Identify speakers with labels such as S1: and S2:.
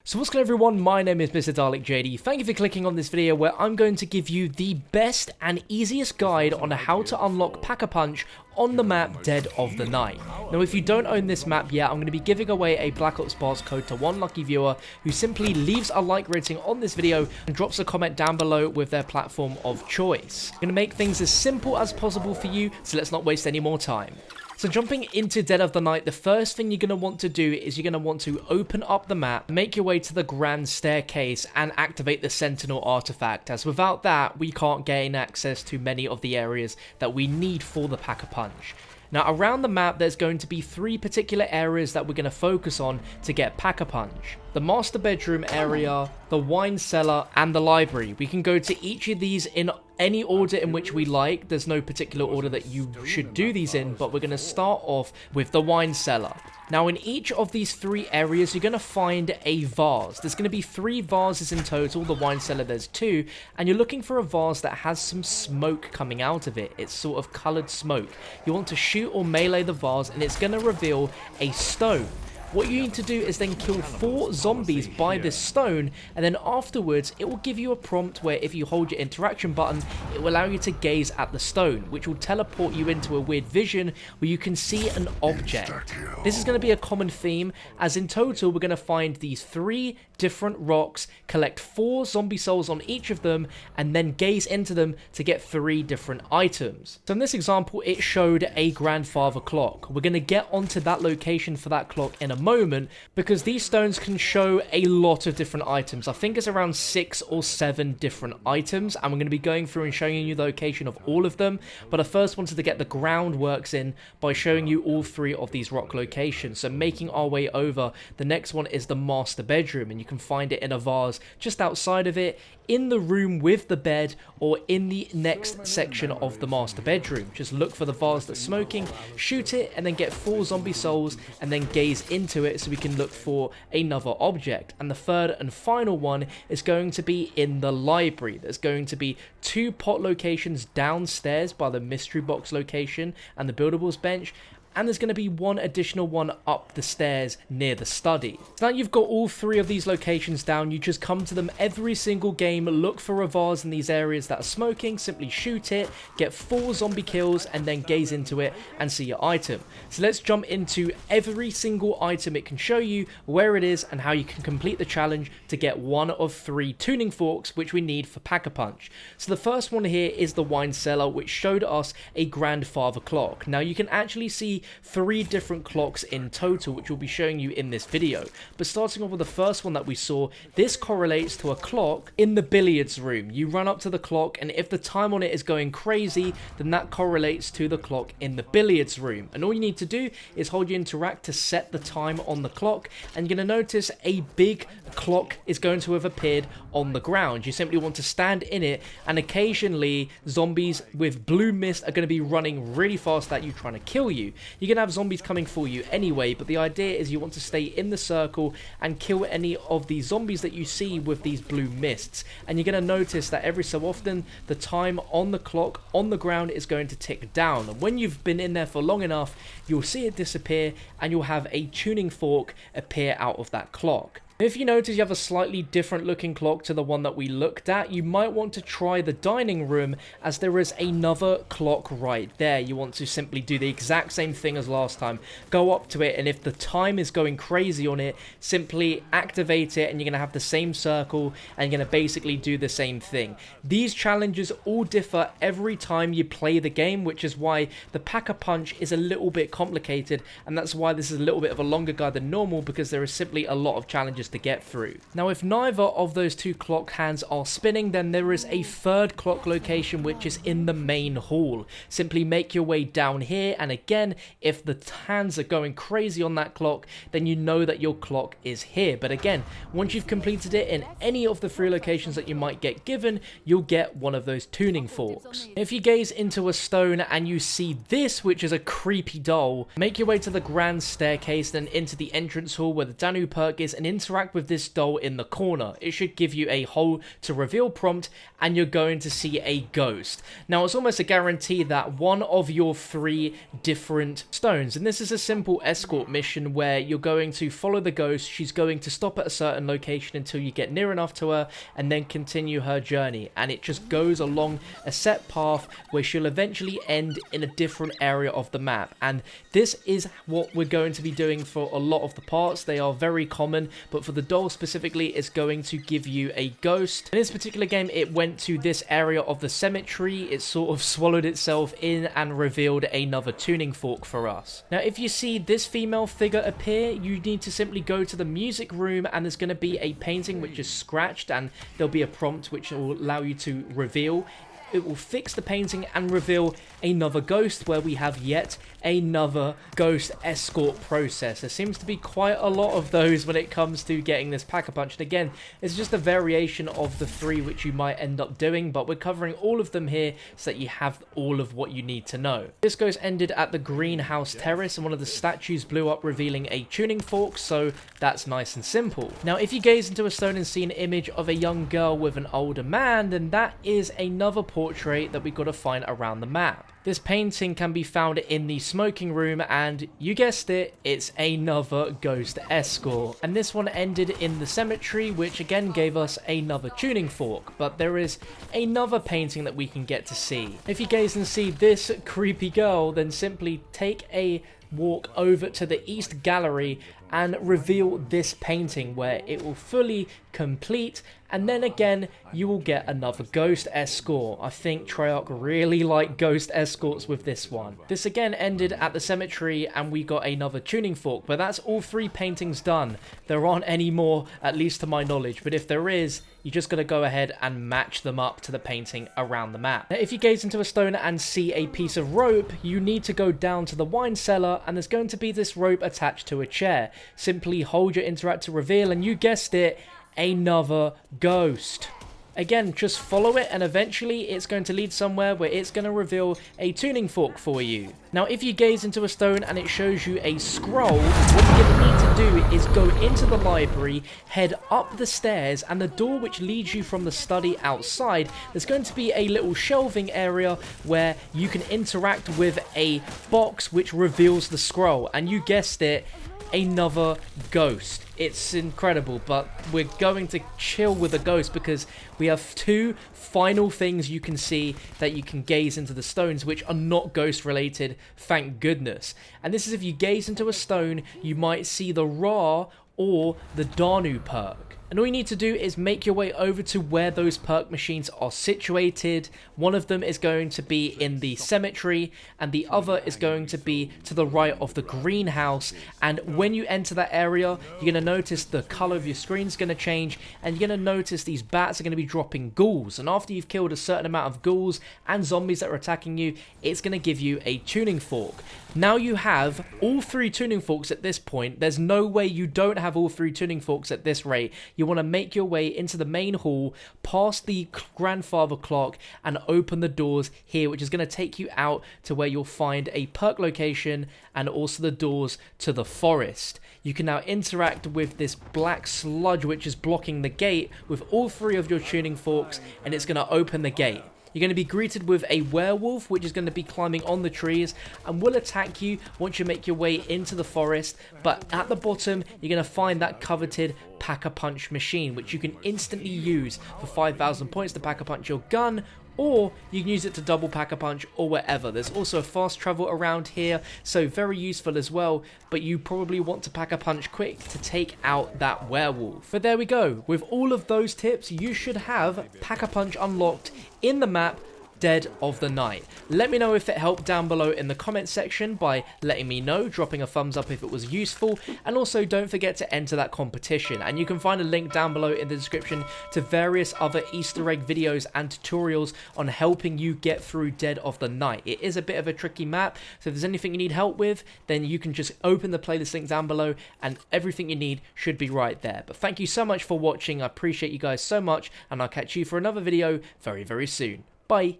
S1: So what's good everyone, my name is MrDalekJD. Thank you for clicking on this video where I'm going to give you the best and easiest guide on how to unlock Pack-a-Punch on the map Dead of the Night. Now if you don't own this map yet, I'm going to be giving away a Black Ops Pass code to one lucky viewer who simply leaves a like rating on this video and drops a comment down below with their platform of choice. I'm going to make things as simple as possible for you, so let's not waste any more time. So jumping into Dead of the Night, the first thing you're going to want to do is you're going to want to open up the map, make your way to the Grand Staircase and activate the Sentinel artifact, as without that we can't gain access to many of the areas that we need for the Pack-a-Punch. Now around the map there's going to be three particular areas that we're going to focus on to get Pack-a-Punch. The master bedroom area, the wine cellar and the library. We can go to each of these in any order in which we like. There's no particular order that you should do these in, but we're going to start off with the wine cellar. Now in each of these three areas you're going to find a vase. There's going to be 3 vases in total. The wine cellar there's 2, and you're looking for a vase that has some smoke coming out of it. It's sort of coloured smoke. You want to shoot or melee the vase and it's going to reveal a stone. What you need to do is then kill 4 zombies by this stone, and then afterwards it will give you a prompt where if you hold your interaction button it will allow you to gaze at the stone, which will teleport you into a weird vision where you can see an object. This is going to be a common theme, as in total we're going to find these 3 different rocks, collect 4 zombie souls on each of them, and then gaze into them to get 3 different items. So in this example it showed a grandfather clock. We're going to get onto that location for that clock in a moment, because these stones can show a lot of different items. I think it's around 6 or 7 different items, and we're going to be going through and showing you the location of all of them, but I first wanted to get the groundworks in by showing you all 3 of these rock locations. So making our way over, the next one is the master bedroom, and you can find it in a vase just outside of it, in the room with the bed, or in the next section of the master bedroom. Just look for the vase that's smoking, shoot it, and then get 4 zombie souls, and then gaze into it so we can look for another object. And the third and final one is going to be in the library. There's going to be 2 pot locations downstairs by the mystery box location and the buildables bench, and there's going to be 1 additional one up the stairs near the study. So now you've got all 3 of these locations down, you just come to them every single game, look for a vase in these areas that are smoking, simply shoot it, get 4 zombie kills, and then gaze into it and see your item. So let's jump into every single item it can show you, where it is, and how you can complete the challenge to get 1 of 3 tuning forks which we need for Pack-a-Punch. So the first one here is the wine cellar, which showed us a grandfather clock. Now you can actually see 3 different clocks in total, which we'll be showing you in this video. But starting off with the first one that we saw, this correlates to a clock in the billiards room. You run up to the clock, and if the time on it is going crazy, then that correlates to the clock in the billiards room. And all you need to do is hold your interact to set the time on the clock, and you're going to notice a big clock is going to have appeared on the ground. You simply want to stand in it, and occasionally zombies with blue mist are going to be running really fast at you, trying to kill you. You're going to have zombies coming for you anyway, but the idea is you want to stay in the circle and kill any of these zombies that you see with these blue mists. And you're going to notice that every so often the time on the clock on the ground is going to tick down, and when you've been in there for long enough you'll see it disappear and you'll have a tuning fork appear out of that clock. If you notice you have a slightly different looking clock to the one that we looked at, you might want to try the dining room, as there is another clock right there. You want to simply do the exact same thing as last time. Go up to it, and if the time is going crazy on it, simply activate it, and you're going to have the same circle, and you're going to basically do the same thing. These challenges all differ every time you play the game, which is why the Pack-a-Punch is a little bit complicated, and that's why this is a little bit of a longer guide than normal, because there is simply a lot of challenges to get through. Now if neither of those 2 clock hands are spinning, then there is a 3rd clock location which is in the main hall. Simply make your way down here, and again if the hands are going crazy on that clock, then you know that your clock is here. But again, once you've completed it in any of the 3 locations that you might get given, you'll get 1 of those tuning forks. If you gaze into a stone and you see this, which is a creepy doll, make your way to the grand staircase, then into the entrance hall where the Danu perk is, and interact interact with this doll in the corner. It should give you a hole to reveal prompt, and you're going to see a ghost. Now, it's almost a guarantee that one of your 3 different stones, and this is a simple escort mission where you're going to follow the ghost. She's going to stop at a certain location until you get near enough to her, and then continue her journey, and it just goes along a set path where she'll eventually end in a different area of the map. And this is what we're going to be doing for a lot of the parts. They are very common, but for the doll specifically, it's going to give you a ghost. In this particular game, it went to this area of the cemetery. It sort of swallowed itself in and revealed another tuning fork for us. Now, if you see this female figure appear, you need to simply go to the music room, and there's going to be a painting which is scratched, and there'll be a prompt which will allow you to reveal. It will fix the painting and reveal another ghost, where we have yet another ghost escort process. There seems to be quite a lot of those when it comes to getting this Pack-a-Punch, and again, it's just a variation of the 3 which you might end up doing, but we're covering all of them here so that you have all of what you need to know. This ghost ended at the greenhouse terrace, and one of the statues blew up, revealing a tuning fork, so that's nice and simple. Now, if you gaze into a stone and see an image of a young girl with an older man, then that is another portrait that we got to find around the map. This painting can be found in the smoking room, and you guessed it, it's another ghost escort. And this one ended in the cemetery, which again gave us another tuning fork, but there is another painting that we can get to see. If you gaze and see this creepy girl, then simply take a walk over to the east gallery and reveal this painting, where it will fully complete, and then again you will get another ghost escort. I think Treyarch really like ghost escorts with this one. This again ended at the cemetery, and we got another tuning fork, but that's all 3 paintings done. There aren't any more, at least to my knowledge, but if there is, you just got to go ahead and match them up to the painting around the map. Now, if you gaze into a stone and see a piece of rope, you need to go down to the wine cellar, and there's going to be this rope attached to a chair. Simply hold your interact to reveal, and you guessed it, another ghost. Again, just follow it, and eventually it's going to lead somewhere where it's going to reveal a tuning fork for you. Now, if you gaze into a stone and it shows you a scroll, what you're going to need to do is go into the library, head up the stairs, and the door which leads you from the study outside, there's going to be a little shelving area where you can interact with a box which reveals the scroll. And you guessed it, another ghost. It's incredible, but we're going to chill with the ghost because we have 2 final things you can see that you can gaze into the stones, which are not ghost related, thank goodness. And this is if you gaze into a stone, you might see the Ra or the Danu perk. And all you need to do is make your way over to where those perk machines are situated. One of them is going to be in the cemetery, and the other is going to be to the right of the greenhouse. And when you enter that area, you're going to notice the color of your screen is going to change, and you're going to notice these bats are going to be dropping ghouls. And after you've killed a certain amount of ghouls and zombies that are attacking you, it's going to give you a tuning fork. Now you have all 3 tuning forks at this point. There's no way you don't have all 3 tuning forks at this rate. You want to make your way into the main hall, past the grandfather clock, and open the doors here, which is going to take you out to where you'll find a perk location and also the doors to the forest. You can now interact with this black sludge which is blocking the gate with all 3 of your tuning forks, and it's going to open the gate. You're going to be greeted with a werewolf, which is going to be climbing on the trees and will attack you once you make your way into the forest. But at the bottom, you're going to find that coveted Pack-a-Punch machine, which you can instantly use for 5,000 points to Pack-a-Punch your gun, or you can use it to double Pack-a-Punch or wherever. There's also a fast travel around here, so very useful as well, but you probably want to Pack-a-Punch quick to take out that werewolf. But there we go. With all of those tips, you should have Pack-a-Punch unlocked in the map Dead of the Night. Let me know if it helped down below in the comment section by letting me know, dropping a thumbs up if it was useful, and also don't forget to enter that competition. And you can find a link down below in the description to various other Easter egg videos and tutorials on helping you get through Dead of the Night. It is a bit of a tricky map, so if there's anything you need help with, then you can just open the playlist link down below and everything you need should be right there. But thank you so much for watching. I appreciate you guys so much, and I'll catch you for another video very, very soon. Bye.